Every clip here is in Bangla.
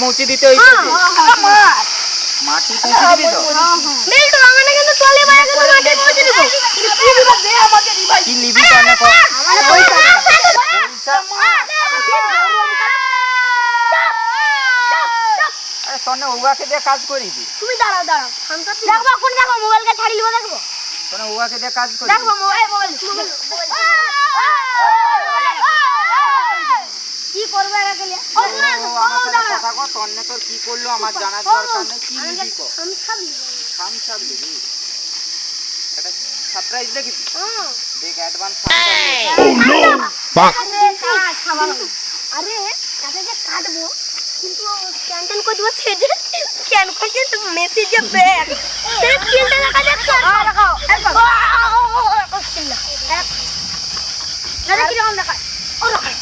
পৌঁছে দিতে হইছে মাটি পৌঁছে দিবি তো বিল্টু আমাকে কিন্তু চলে বাইরে কিন্তু মাটি পৌঁছে দিব কি দিব দে আমাকে রি ভাই কি নিবি তো না কো আমার পয়সা আরে তোনে ওগাকে দিয়ে কাজ করিবি তুমি দাঁড়াও দেখবা কোন দেখো মোবাইলকে ছাড়ি লিবো দেখবো তোনে ওগাকে দিয়ে কাজ করিবি দেখবো মোবাইল কি করবে একে লিয়ে ও কথা কো তোনে তোর কি করলো আমার জানার দরকার নেই কি নিবি কো हम सब লিবি এটা সারপ্রাইজ দেখি দেখ অ্যাডভান্স আরে কাছে যে কাটবো কিন্তু স্ক্যান করে দিব সেজে স্ক্যান করে তো মেসেজে ব্যাক সেই স্ক্রিনটা দেখা যাচ্ছে দেখাও দাদা কি রকম দেখায় ও দেখায়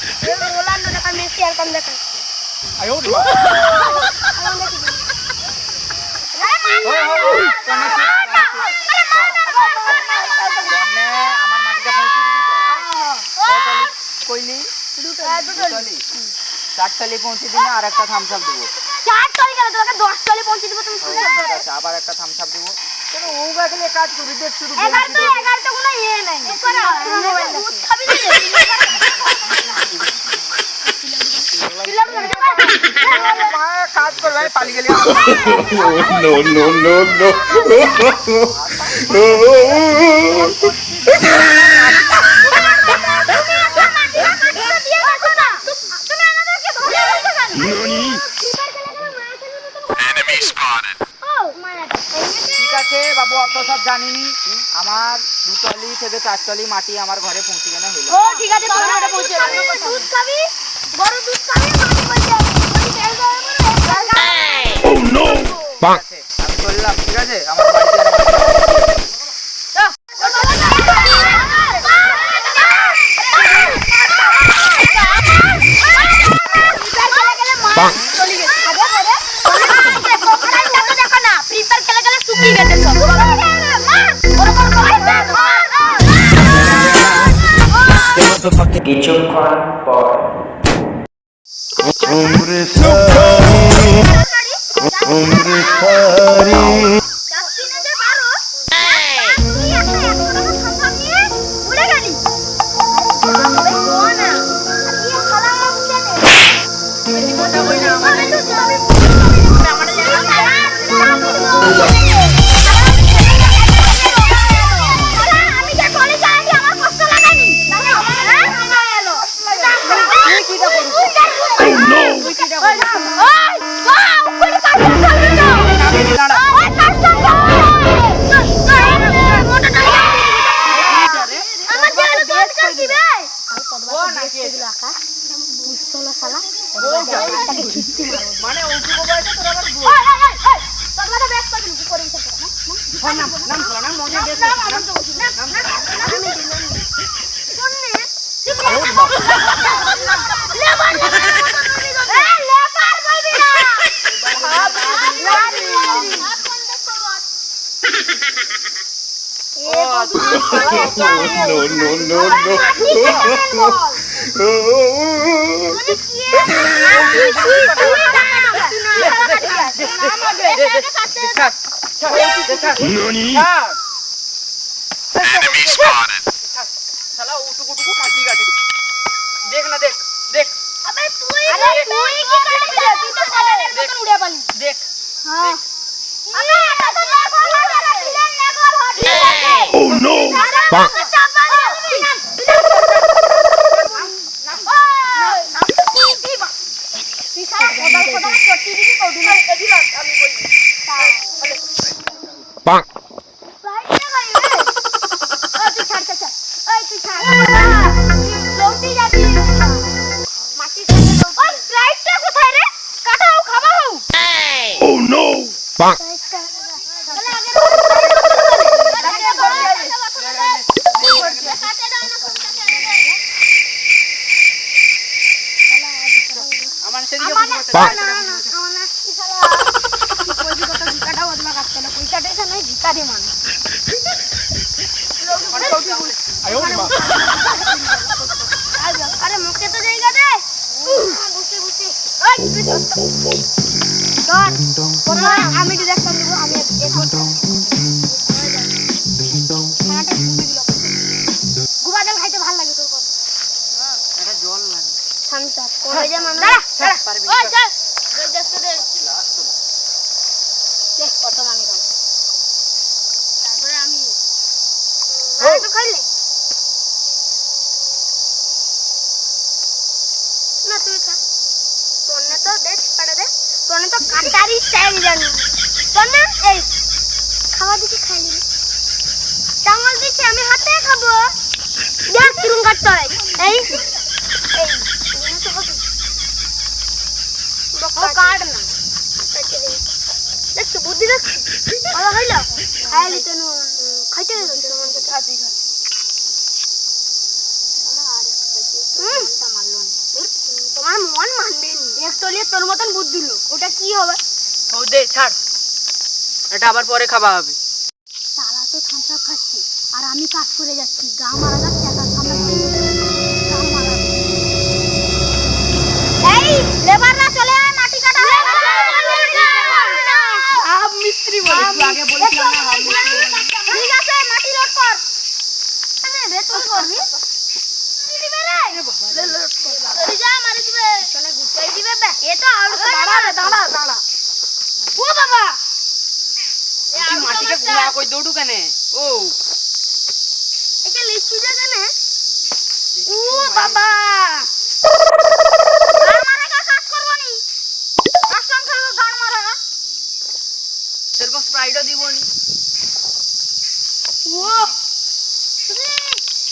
রোনাল্ডো দেখায় মেসি আর কম দেখায় আয়ো রে তোনে আমার মাটিটা পৌঁছে দিবি তো কইলি দুটোলি চারটালি পৌঁছে দিনে আর একটা থামস আপ দেব চারটালি গেল তোকে 10 টালি পৌঁছে দিব তুমি শুনে ঠিক আছে আবার একটা থামস আপ দেব তোর ওগা গেলে কাজ করবি দেখ শুরু 11 টা কোনো ইয়ে নাই দুধ খাবি না কাজ করবে আমি পালি গেলি ঠিক আছে বাবু অত সব জানিনি আমার দুতলি থেকে চারতলি মাটি আমার ঘরে পৌঁছে গেলে হইল ও ঠিক আছে তোর ঘরে পৌঁছে যাবে দুধ খাবি বড় দুধ খাবি মাটি পৌঁছে যাবে ও নো আমি বললাম ঠিক আছে আমার বাড়িতে কিছুক্ষণ পর মানে ওটুকু বয়সে তোর আবার তোর কথা বেশ করে দিবি করে দিতে নাম না মনে দেখ নাম Enemy spotted. साला उटुकु काटी गाटी देख ना देख देख अबे तू की कर दिया तू तो साला ने तो उड़े पाली देख हां अबे ऐसा तो ना बोल मेरा प्लेन ने गोल हट Oh no! Bang! Oh no! Bang! अरे मुके तो जाएगा दे ওই তুই ধর ধর আমি ডিরেকশন দেব আমি গুবা জল খাইতে ভালো লাগে তোর কথা এটা জল লাগে থামস আপ করে যা মানুষ দাঁড়া পারবি ওই চল ওই দেখতে দে দেখ কত আমি খাবো তারপরে আমি আর একটু খাইলে না তুই খা তোনে তো দেখ কাটা দে তোনে তো কাটারি স্টাইল জানি তোনে এই খাওয়া দিকে খাইলি চামচ দিচ্ছি আমি হাতে খাবো দেখ কিরম কাটতে হয় এই ও কাট না দেখছি বুদ্ধি দেখছি ভালো হইলো খাইলি তো খাইতে গেল তোমার মন মানবে একটলিয়ে তোর মতন বুদ্ধি দিল ওটা কি হবে ও দে ছাড় এটা আবার পরে খাওয়া হবে তারা তো থামসা খাচ্ছে আর আমি কাজ করে যাচ্ছি গা মারা যাচ্ছে একা সামনে গা মারা এই লেবাররা চলে আয় মাটি কাটা হয়ে গেছে সব মিস্ত্রি বলে তুই আগে বলছিস না হাম ঠিক আছে মাটি লোড কর আরে রে তুই করবি দিবে রে তুই যা মারি দিবে চলে গুটাই দিবে বে এ তো আর দাঁড়া ও বাবা তুই মাটিকে গুড়া কই দৌড়ু কেনে ও একে লিচু দে কেনে ও বাবা গান মারাগা কাজ করবো নি কাস্টম খেলবো গান মারাগা সেরকম স্প্রাইটও দিবনি ও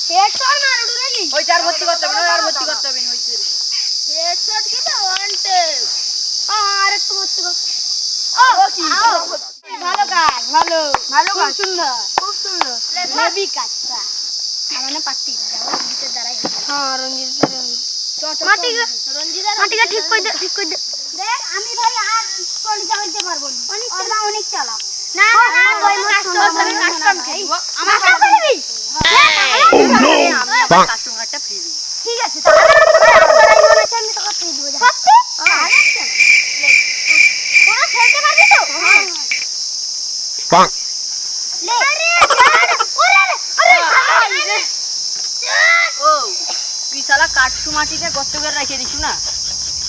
হেডশট মারু নাকি ওই চার ভর্তি করতে হবে না আর ভর্তি করতে হবে হইছে হেডশট কি না ওয়ান টেপ আর একটু ভর্তি কর ও কি ভালো কাজ ভালো কাজ। খুব সুন্দর হেভি কাজটা আমানে পাটি যাও নিচে দাঁড়াই হ্যাঁ রঞ্জিত মাটিকা ঠিক কই দে দেখ আমি ভাই আর টলি চালাতে পারবো না অনেক চালা না না ওই কাস্টম খেলবো আমার কাছে দিবি no! আমি আমার কাস্টমারটা ফ্রি দিব ঠিক আছে তাহলে মনে হচ্ছে আমি তোকে ফ্রি দিব সত্যি ওরা খেলতে পারবি তো Bonk. লে আরে আরে ও তুই শালা কাটছু মাটিতে গর্ত করে রেখে দিছু না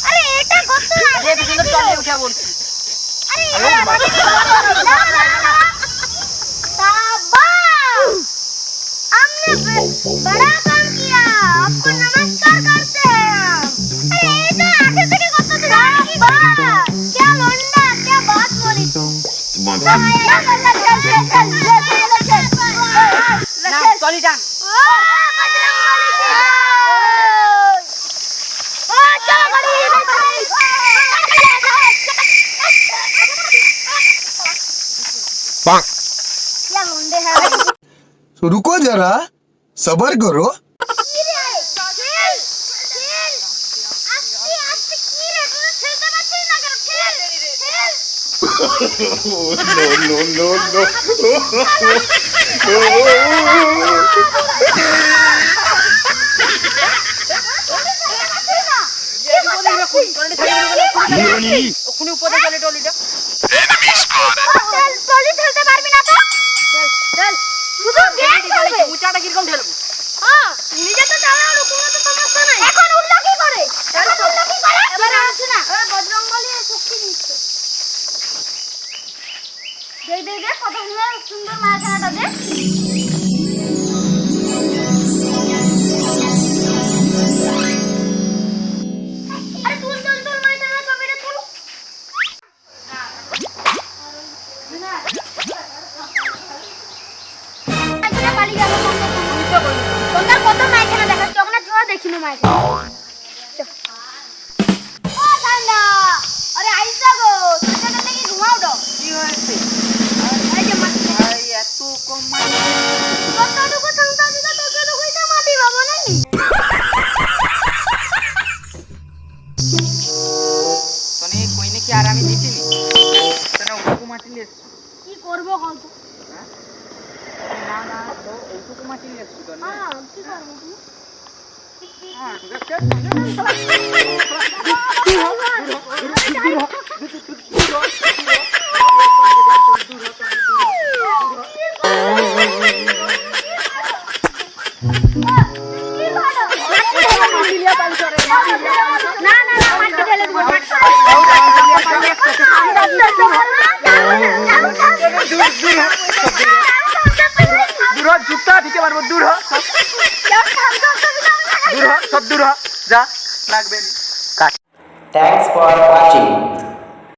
আরে এটা কত যে বিন্দু টলে উঠে পড়ছি अरे हमने बड़ा काम किया आपको नमस्कार करते हैं अरे ये तो आगे से करते थे क्या लोंडा क्या बात बोली না টলি টান Bonk. क्या लोंडे हैं रुको जरा सबर करो no no no ওখানে উপরে চলে টলিটা Enemy spotted. টলি খেলতে পারবি না তো চল শুধু দেখ চলবে উঁচাটা কিরকম ঠেলবো হ্যাঁ নিজে তো চালাও কোনো তো সমস্যা নাই এখন উল্টো কি করে এবার আসছে না এবার বজরংবলী শক্তি দিচ্ছে দেখ কত সুন্দর মাছাটা দেখ আরে তুল মাছাটা ছবিটা তুল না পালি গেল তোমরা কত মাছাটা দেখাচ্ছ ওখানে তোরা দেখিনো মাছাটা ও ঠান্ডা আরে আইসা গো ঠান্ডা নাকি ঘুমাও দাও কি হয়েছে এই যে মাছ ভাই এত কম মাটি কতটুকু ঠান্ডা দিলা তোকে তো কইতা মাটি ভাবো নাকি তনে কই নাকি আর আমি দিছিনি তোরা ওটুকু মাটি লিয়েছ কি করব কত না তো ওটুকু মাটি লিয়েছ তো না হ্যাঁ কি করব তুমি হ্যাঁ ঠিক আছে না না না মাটি ঢেলে দেবো দূর হ, জুতা দিতে পারবো, দূর হ, সব দূর হ, যা লাগবে। Thanks for watching.